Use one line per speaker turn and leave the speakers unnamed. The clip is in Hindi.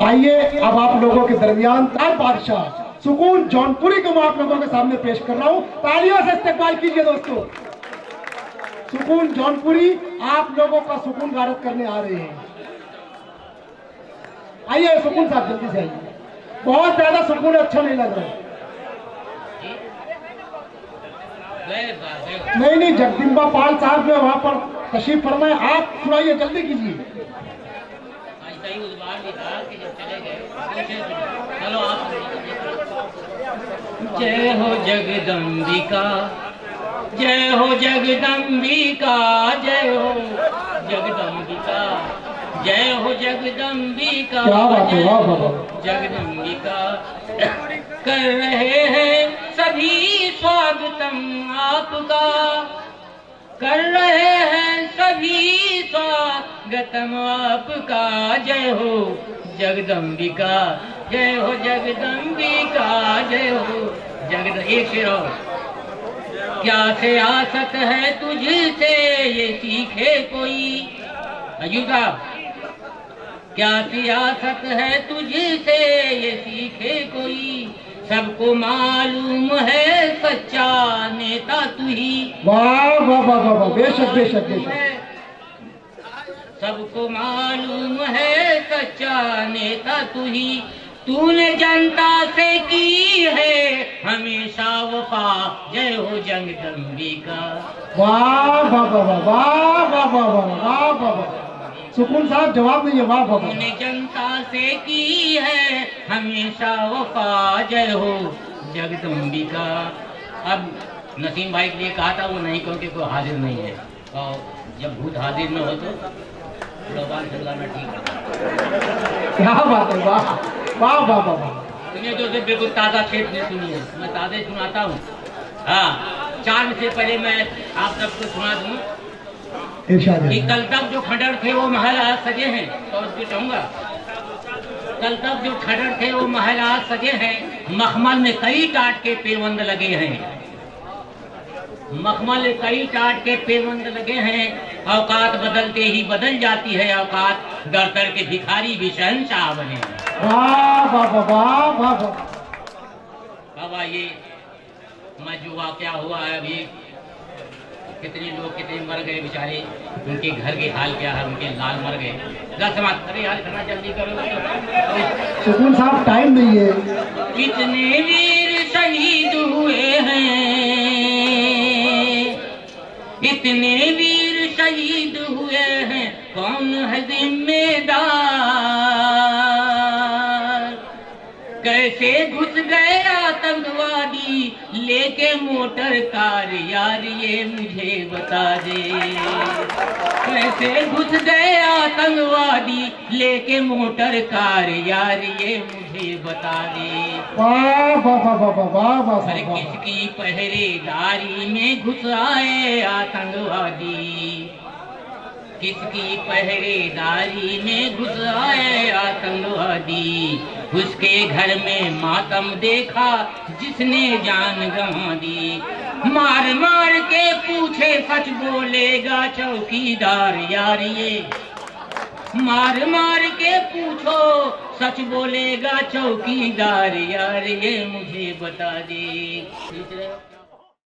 आइए अब आप लोगों के दरमियान ताज बादशाह सुकून जौनपुरी को मैं आप लोगों के सामने पेश कर रहा हूं। तालियों से इस्तेमाल कीजिए दोस्तों। सुकून जौनपुरी आप लोगों का सुकून गारत करने आ रहे हैं। आइए सुकून साहब जल्दी से आइए। बहुत ज्यादा सुकून अच्छा नहीं लग रहा है। नहीं जगदम्बा पाल साहब जो वहां पर तशरीफ फरमाए, आप सुनाइए, जल्दी कीजिए।
जय हो जगदम्बिका, जय हो जगदम्बिका, जय हो जगदम्बिका, जय हो जगदम्बिका, जगदम्बिका। कर रहे हैं सभी स्वागतम आपका, कर रहे हैं सभी स्वागतम आपका। जय हो जगदम्बिका, जय हो जगदम्बिका, जय हो जगद। एक शेर और। क्या सियासत है तुझसे ये सीखे कोई, अयूब साहब, क्या सियासत है तुझसे ये सीखे कोई। सबको मालूम है सच्चा नेता तू ही।
वाह वाह वाह वाह, बेशक बेशक बेशक।
सबको मालूम है सच्चा नेता तू ही। तूने जनता से की है हमेशा वफा। जय हो जगदम्बिका।
वाह वाह वाह वाह वाह वाह वाह वाह वाह। सुकून साहब जवाब नहीं है। वाह वाह।
तूने जनता से की है हमेशा वफा। जय हो जगदम्बिका। अब नसीम भाई के लिए कहा था, वो नहीं क्योंकि कोई हाजिर नहीं है, और जब भूत हाजिर न हो तो लोबान चलाना ठीक है।
क्या बात है। वाह वाह वाह वाह।
तुमने तो बिल्कुल ताज़ा शेर ने सुनी है, मैं ताज़ा सुनाता हूँ। हाँ, 4 से पहले मैं आप सबको सुना दूँ कि कल तक जो खंडर थे वो महल आज सजे हैं। तो उसको कहूँगा, कल तक जो खंडर थे वो महल आज सजे हैं। मखमल में कई टाट के पेवंद लगे हैं, मखमल कई टाट के पेवंद लगे हैं। औकात बदलते ही बदल जाती है औकात, दर दर के भिखारी भी शहंशाह बने।
वाह वाह वाह वाह।
बाबा ये मैं जो वाकया हुआ है अभी, कितने लोग कितने मर गए बेचारे, उनके घर के हाल क्या है, उनके लाल मर गए। अरे हाल करना जल्दी करो।
सुकून साहब टाइम नहीं है।
कितने वीर शहीद हुए हैं, इतने वीर शहीद हुए हैं, कौन है जिम्मेदार। कैसे घुस गए आतंकवादी लेके मोटर कार, यार ये मुझे बता दे। कैसे घुस गए आतंकवादी लेके मोटर कार, यार ये मुझे बता दे।
वाह वाह वाह वाह वाह वाह।
अरे किसकी पहरेदारी में घुस आए आतंकवादी, किसकी पहरेदारी में घुस आए आतंकवादी। उसके घर में मातम देखा जिसने जान गंवा दी। मार मार के पूछे सच बोलेगा चौकीदार, यार ये मार मार के पूछो सच बोलेगा चौकीदार, यार ये मुझे बता दे।